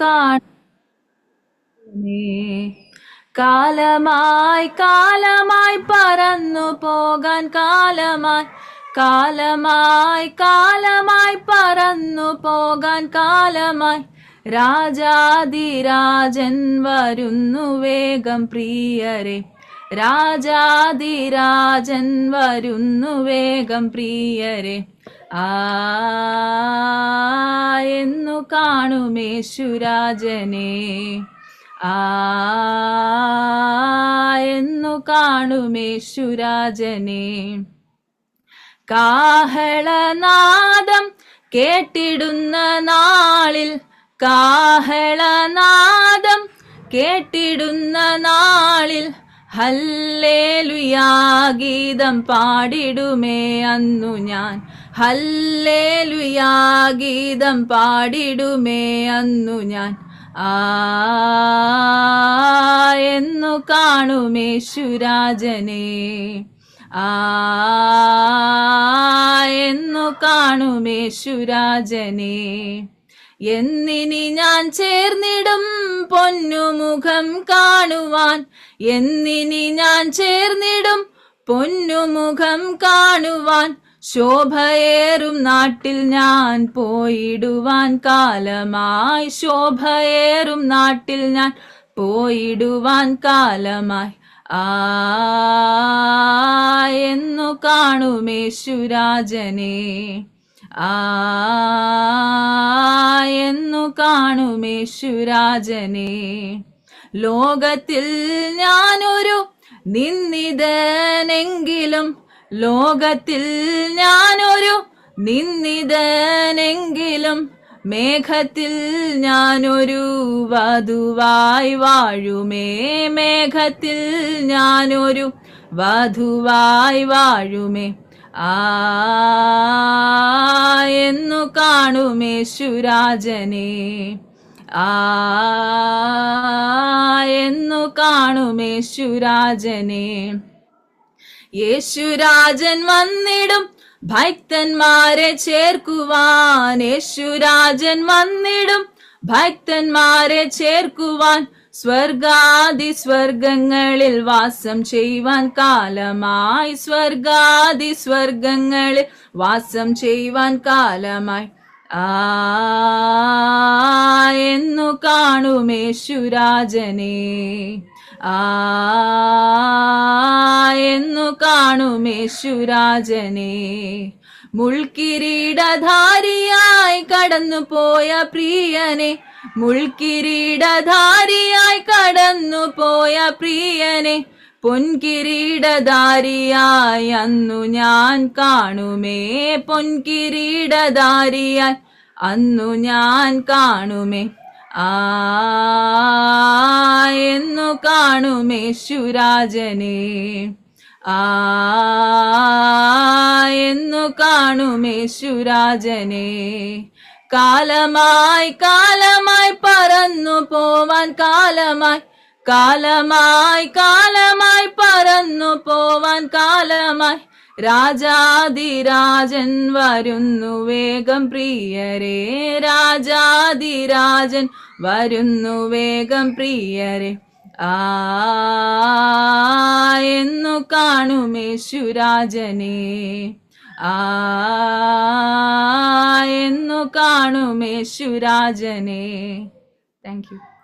കാണേ. കാലമായി കാലമായി പറന്നു പോകാൻ കാലമായി കാലമായി കാലമായി പറന്നു പോകാൻ കാലമായി രാജാധിരാജൻ വരുന്നു വേഗം പ്രിയരെ. രാജാധിരാജൻ വരുന്നു വേഗം പ്രിയരെ. എന്നു കാണുമേശുരാജനെ. എന്നു കാണുമേശുരാജനെ. കാഹളനാദം കേട്ടിടുന്ന നാളിൽ കാഹളനാദം കേട്ടിടുന്ന നാളിൽ ഹല്ലേലൂയാ ഗീതം പാടിടുമേ അന്നു ഞാൻ. ഹല്ലേലൂയാ ഗീതം പാടിടുമേ അന്നു ഞാൻ. എന്നു കാണുമേശുരാജനെ. എന്നു കാണുമേശുരാജനെ. എന്നിനി ഞാൻ ചേർന്നിടും പൊന്നുമുഖം കാണുവാൻ. എന്നിനി ഞാൻ ചേർന്നിടും പൊന്നുമുഖം കാണുവാൻ. ശോഭയേറും നാട്ടിൽ ഞാൻ പോയിടുവാൻ കാലമായി. ശോഭയേറും നാട്ടിൽ ഞാൻ പോയിടുവാൻ കാലമായി. എന്നു കാണുമേശുരാജനെ. എന്നു കാണുമേശുരാജനെ. ലോകത്തിൽ ഞാനൊരു നിന്ദിതനെങ്കിലും ലോകത്തിൽ ഞാനൊരു നിന്ദിതനെങ്കിലും മേഘത്തിൽ ഞാനൊരു വധുവായി വാഴുമേ. മേഘത്തിൽ ഞാനൊരു വധുവായി വാഴുമേ. എന്നു കാണുമേശുരാജനെ. എന്നു കാണുമേശുരാജനെ. യേശുരാജൻ വന്നിടും ഭക്തന്മാരെ ചേർക്കുവാൻ. യേശുരാജൻ വന്നിടും ഭക്തന്മാരെ ചേർക്കുവാൻ. സ്വർഗാദി സ്വർഗങ്ങളിൽ വാസം ചെയ്യുവാൻ കാലമായി. സ്വർഗാദി സ്വർഗങ്ങളിൽ വാസം ചെയ്യുവാൻ കാലമായി. എന്നു കാണുമേശുരാജനെ. എന്നു കാണുമേശുരാജനെ. മുൾക്കിരീടധാരിയായി കടന്നുപോയ പ്രിയനെ. മുൾക്കിരീടധാരിയായി കടന്നുപോയ പ്രിയനെ. പൊൻകിരീടധാരിയായി അന്നു ഞാൻ കാണുമേ. പൊൻകിരീടധാരിയായി അന്നു ഞാൻ കാണുമേ. എന്നു കാണുമേശുരാജനെ. എന്നു കാണുമേശുരാജനെ. കാലമായി കാലമായി പറന്നു പോവാൻ കാലമായി കാലമായി കാലമായി പറന്നു പോവാൻ കാലമായി രാജാധിരാജൻ വരുന്നു വേഗം പ്രിയരെ. രാജാധിരാജൻ വരുന്നു വേഗം പ്രിയരെ. എന്നു കാണുമേശുരാജനെ. എന്നു കാണുമേശുരാജനെ. Thank you.